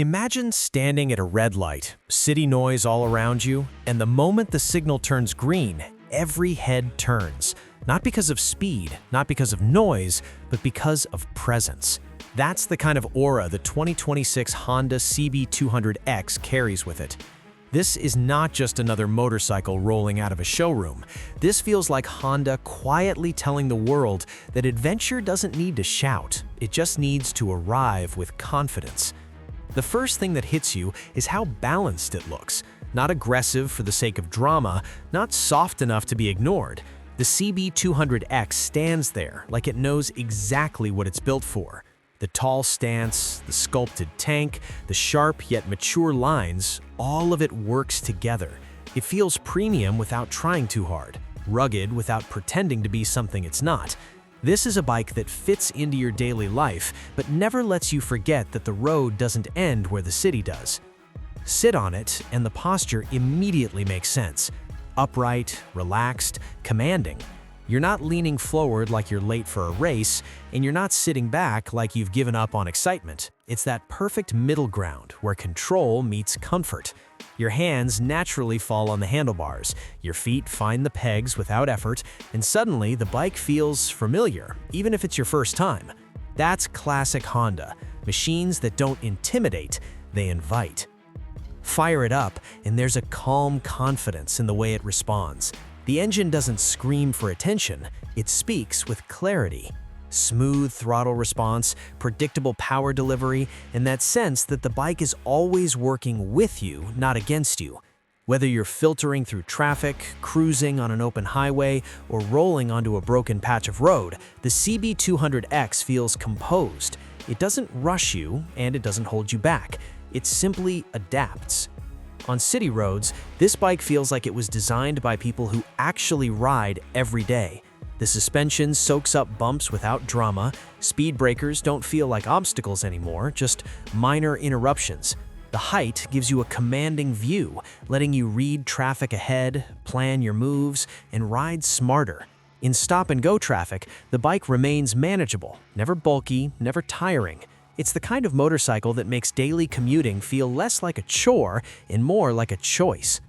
Imagine standing at a red light, city noise all around you, and the moment the signal turns green, every head turns. Not because of speed, not because of noise, but because of presence. That's the kind of aura the 2026 Honda CB200X carries with it. This is not just another motorcycle rolling out of a showroom. This feels like Honda quietly telling the world that adventure doesn't need to shout, it just needs to arrive with confidence. The first thing that hits you is how balanced it looks. Not aggressive for the sake of drama, not soft enough to be ignored. The CB200X stands there like it knows exactly what it's built for. The tall stance, the sculpted tank, the sharp yet mature lines, all of it works together. It feels premium without trying too hard, rugged without pretending to be something it's not. This is a bike that fits into your daily life, but never lets you forget that the road doesn't end where the city does. Sit on it, and the posture immediately makes sense. Upright, relaxed, commanding. You're not leaning forward like you're late for a race, and you're not sitting back like you've given up on excitement. It's that perfect middle ground where control meets comfort. Your hands naturally fall on the handlebars, your feet find the pegs without effort, and suddenly the bike feels familiar, even if it's your first time. That's classic Honda. Machines that don't intimidate, they invite. Fire it up, and there's a calm confidence in the way it responds. The engine doesn't scream for attention, it speaks with clarity. Smooth throttle response, predictable power delivery, and that sense that the bike is always working with you, not against you. Whether you're filtering through traffic, cruising on an open highway, or rolling onto a broken patch of road, the CB200X feels composed. It doesn't rush you, and it doesn't hold you back. It simply adapts. On city roads, this bike feels like it was designed by people who actually ride every day. The suspension soaks up bumps without drama, speed breakers don't feel like obstacles anymore, just minor interruptions. The height gives you a commanding view, letting you read traffic ahead, plan your moves, and ride smarter. In stop-and-go traffic, the bike remains manageable, never bulky, never tiring. It's the kind of motorcycle that makes daily commuting feel less like a chore and more like a choice.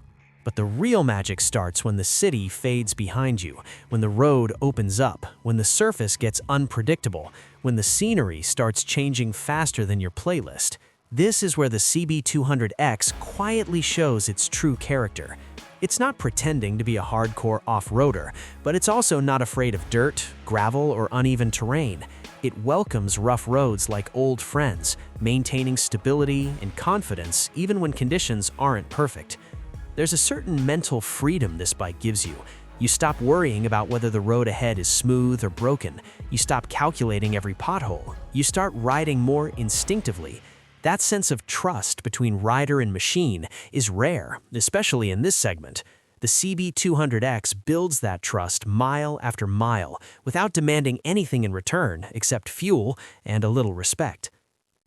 But the real magic starts when the city fades behind you, when the road opens up, when the surface gets unpredictable, when the scenery starts changing faster than your playlist. This is where the CB200X quietly shows its true character. It's not pretending to be a hardcore off-roader, but it's also not afraid of dirt, gravel, or uneven terrain. It welcomes rough roads like old friends, maintaining stability and confidence even when conditions aren't perfect. There's a certain mental freedom this bike gives you. You stop worrying about whether the road ahead is smooth or broken. You stop calculating every pothole. You start riding more instinctively. That sense of trust between rider and machine is rare, especially in this segment. The CB200X builds that trust mile after mile without demanding anything in return except fuel and a little respect.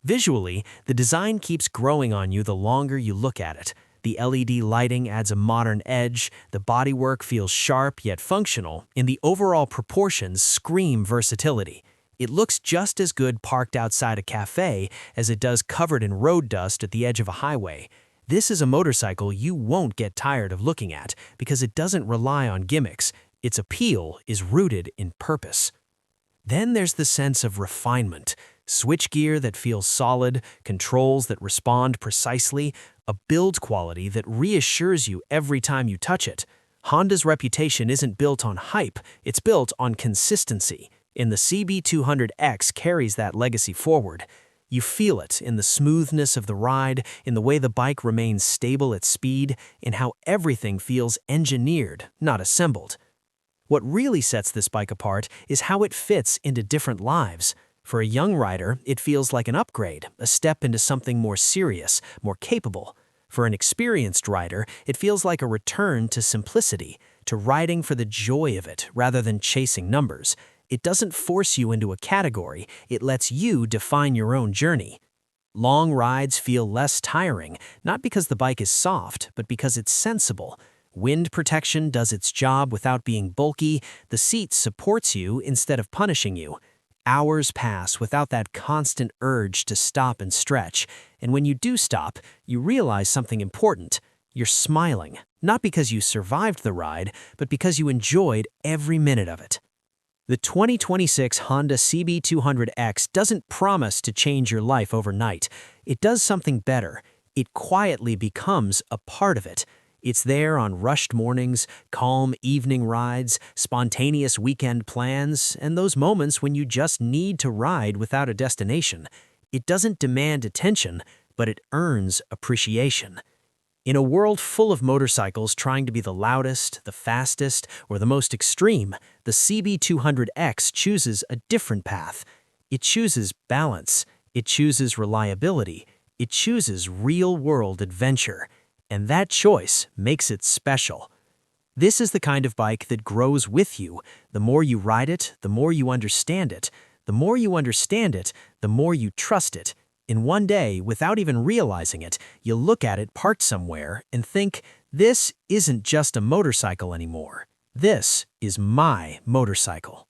Visually, the design keeps growing on you the longer you look at it. The LED lighting adds a modern edge, the bodywork feels sharp yet functional, and the overall proportions scream versatility. It looks just as good parked outside a cafe as it does covered in road dust at the edge of a highway. This is a motorcycle you won't get tired of looking at because it doesn't rely on gimmicks. Its appeal is rooted in purpose. Then there's the sense of refinement. Switchgear that feels solid, controls that respond precisely, a build quality that reassures you every time you touch it. Honda's reputation isn't built on hype, it's built on consistency. And the CB200X carries that legacy forward. You feel it in the smoothness of the ride, in the way the bike remains stable at speed, in how everything feels engineered, not assembled. What really sets this bike apart is how it fits into different lives. For a young rider, it feels like an upgrade, a step into something more serious, more capable. For an experienced rider, it feels like a return to simplicity, to riding for the joy of it rather than chasing numbers. It doesn't force you into a category, it lets you define your own journey. Long rides feel less tiring, not because the bike is soft, but because it's sensible. Wind protection does its job without being bulky, the seat supports you instead of punishing you. Hours pass without that constant urge to stop and stretch, and when you do stop, you realize something important. You're smiling, not because you survived the ride, but because you enjoyed every minute of it. The 2026 Honda CB200X doesn't promise to change your life overnight. It does something better. It quietly becomes a part of it. It's there on rushed mornings, calm evening rides, spontaneous weekend plans, and those moments when you just need to ride without a destination. It doesn't demand attention, but it earns appreciation. In a world full of motorcycles trying to be the loudest, the fastest, or the most extreme, the CB200X chooses a different path. It chooses balance. It chooses reliability. It chooses real-world adventure. And that choice makes it special. This is the kind of bike that grows with you. The more you ride it, the more you understand it. The more you understand it, the more you trust it. In one day, without even realizing it, you'll look at it parked somewhere and think, this isn't just a motorcycle anymore. This is my motorcycle.